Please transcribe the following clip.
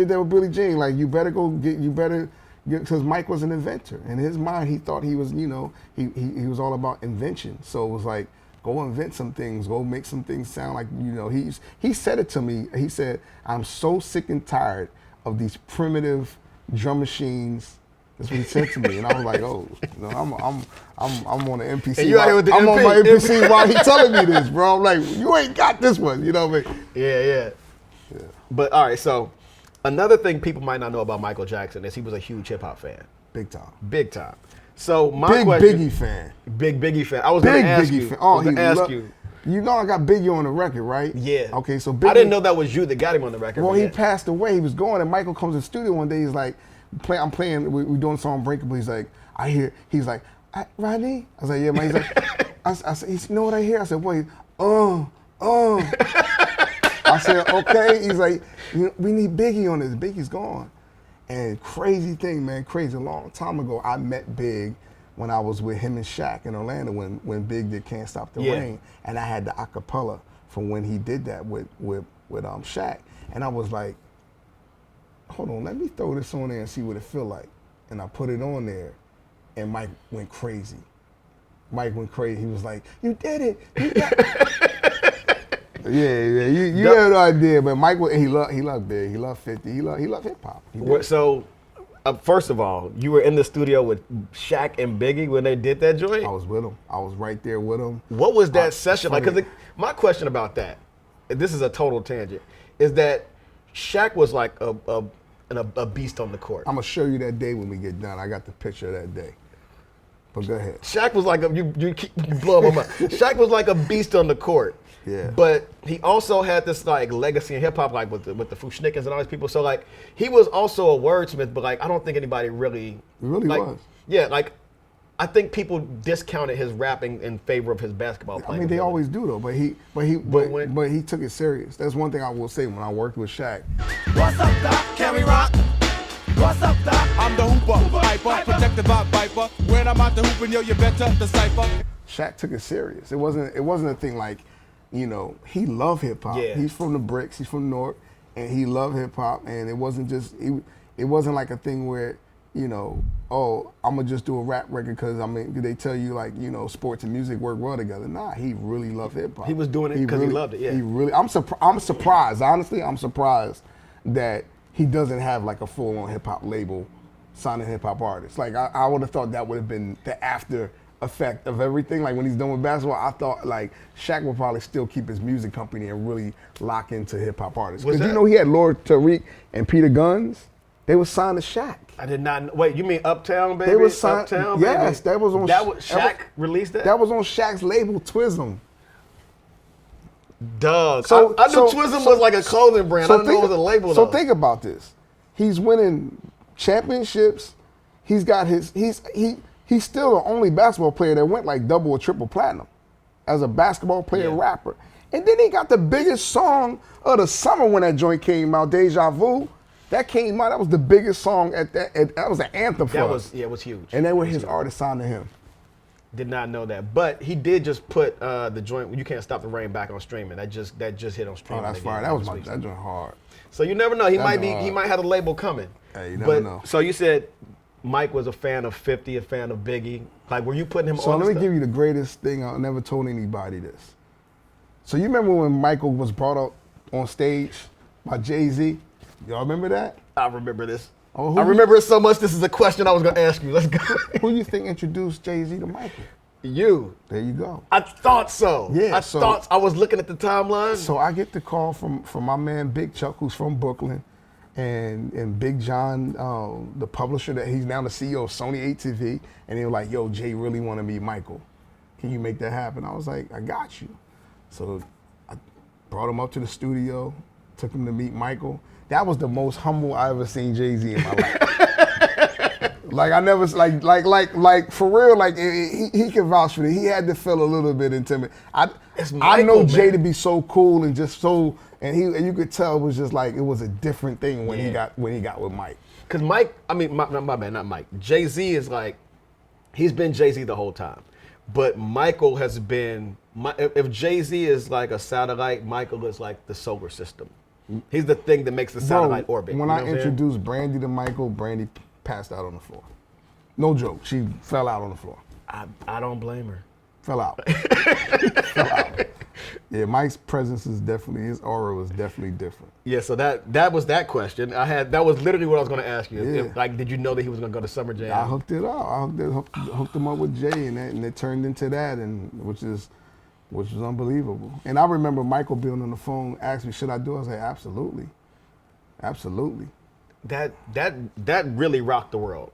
did that with Billie Jean. Like, you better go get, because Mike was an inventor. In his mind, he thought he was, he was all about invention. So it was like, go invent some things, go make some things sound like, he said it to me. He said, I'm so sick and tired of these primitive drum machines. That's what he said to me, and I was like, "Oh, I'm on the MPC. And you out here with the I'm MP. on my MPC while he telling me this, bro. I'm like, you ain't got this one, you know what I mean?" Yeah. But all right, so another thing people might not know about Michael Jackson is he was a huge hip hop fan, Big time. big time. So my Big question, Biggie fan. big Biggie fan. I was going to ask you. You know I got Biggie on the record, right? Yeah. Okay, so Biggie, I didn't know that was you that got him on the record. Well, he passed away. He was going, and Michael comes to the studio one day. He's like, I'm playing, we're doing a song Breakable. He's like, he's like, Rodney? I was like, yeah, man. He's like, I said, you know what I hear? I said, wait, I said, okay. He's like, we need Biggie on this. Biggie's gone. And crazy thing, man, crazy. A long time ago, I met Big when I was with him and Shaq in Orlando when Big did Can't Stop the Rain. And I had the acapella from when he did that with Shaq. And I was like, hold on, let me throw this on there and see what it feel like. And I put it on there, and Mike went crazy. He was like, you did it. You got yeah. You have no idea, but Mike, he loved Big. He loved 50. He loved hip hop. So, first of all, you were in the studio with Shaq and Biggie when they did that joint? I was with him. I was right there with him. What was that session like? Because my question about that, and this is a total tangent, is that Shaq was like a beast on the court. I'm gonna show you that day when we get done. I got the picture of that day. But go ahead. Shaq was like you keep blowing my mind. Shaq was like a beast on the court. Yeah. But he also had this like legacy in hip hop, like with the Fushnickens and all these people. So like he was also a wordsmith, but like I don't think anybody really was. Yeah, like I think people discounted his rapping in favor of his basketball playing. I mean, they always do though, but he took it serious. That's one thing I will say when I worked with Shaq. What's up, Doc? Can we rock? What's up, Doc? I'm the hooper, hyper, protected by Viper. When I'm out the hooping, yo, you better decipher. Shaq took it serious. It wasn't a thing like, he loved hip hop. Yeah. He's from the bricks. He's from Newark, and he loved hip hop. And it wasn't like a thing where, oh, I'm gonna just do a rap record because they tell you like, sports and music work well together. Nah, he really loved hip hop. He was doing it because he loved it. Yeah. He really. I'm surprised. Honestly, I'm surprised that he doesn't have like a full-on hip hop label, signing hip hop artists. Like I would have thought that would have been the after effect of everything. Like when he's done with basketball, I thought like Shaq would probably still keep his music company and really lock into hip hop artists. Because he had Lord Tariq and Peter Guns. They were signed to Shaq. I did not. Wait, you mean Uptown Baby? They were signed. Uptown Yes, Baby? that was on. Shaq released that. That was on Shaq's label, Twism. Doug. So I knew Twism was like a clothing brand. I didn't know it was a label. So think about this. He's winning championships. He's got he's still the only basketball player that went like double or triple platinum as a basketball player rapper. And then he got the biggest song of the summer when that joint came out, Deja Vu. That came out, that was the biggest song that was an anthem for us. It was huge. And they were his artists signed to him. Did not know that. But he did just put the joint, You Can't Stop the Rain, back on streaming. That just hit on streaming. Oh, that's fire. That joint hard. So you never know. He might have a label coming. Hey, you never know. So you said Mike was a fan of 50, a fan of Biggie. Like, were you putting him on? So let me give you the greatest thing. I never told anybody this. So you remember when Michael was brought up on stage by Jay-Z? Y'all remember that? I remember this. Oh, I remember it so much. This is a question I was going to ask you. Let's go. Who you think introduced Jay-Z to Michael? You. There you go. I thought so. Yeah. I was looking at the timeline. So I get the call from my man Big Chuck, who's from Brooklyn, and Big John, the publisher that he's now the CEO of Sony ATV, and they were like, "Yo, Jay really want to meet Michael. Can you make that happen?" I was like, "I got you." So I brought him up to the studio, took him to meet Michael. That was the most humble I ever seen Jay-Z in my life. Like I never, like for real, like he can vouch for it. He had to feel a little bit intimidated. I know Jay to be so cool and just so, and you could tell it was just like, it was a different thing when he got with Mike. Cause Mike, I mean, my bad, not Mike. Jay-Z is like, he's been Jay-Z the whole time. But Michael has been, if Jay-Z is like a satellite, Michael is like the solar system. He's the thing that makes the satellite orbit. When you know I what I'm saying? introduced Brandy to Michael, Brandy passed out on the floor. No joke. She fell out on the floor. I don't blame her. Fell out. Fell out. Yeah, Mike's presence is definitely, his aura was definitely different. Yeah, so that was that question. That was literally what I was going to ask you. Yeah. Like, did you know that he was going to go to Summer Jam? I hooked it up. I hooked him up with Jay, and it turned into that, and which was unbelievable. And I remember Michael being on the phone, asked me, should I do it? I was like, absolutely. Absolutely. That really rocked the world.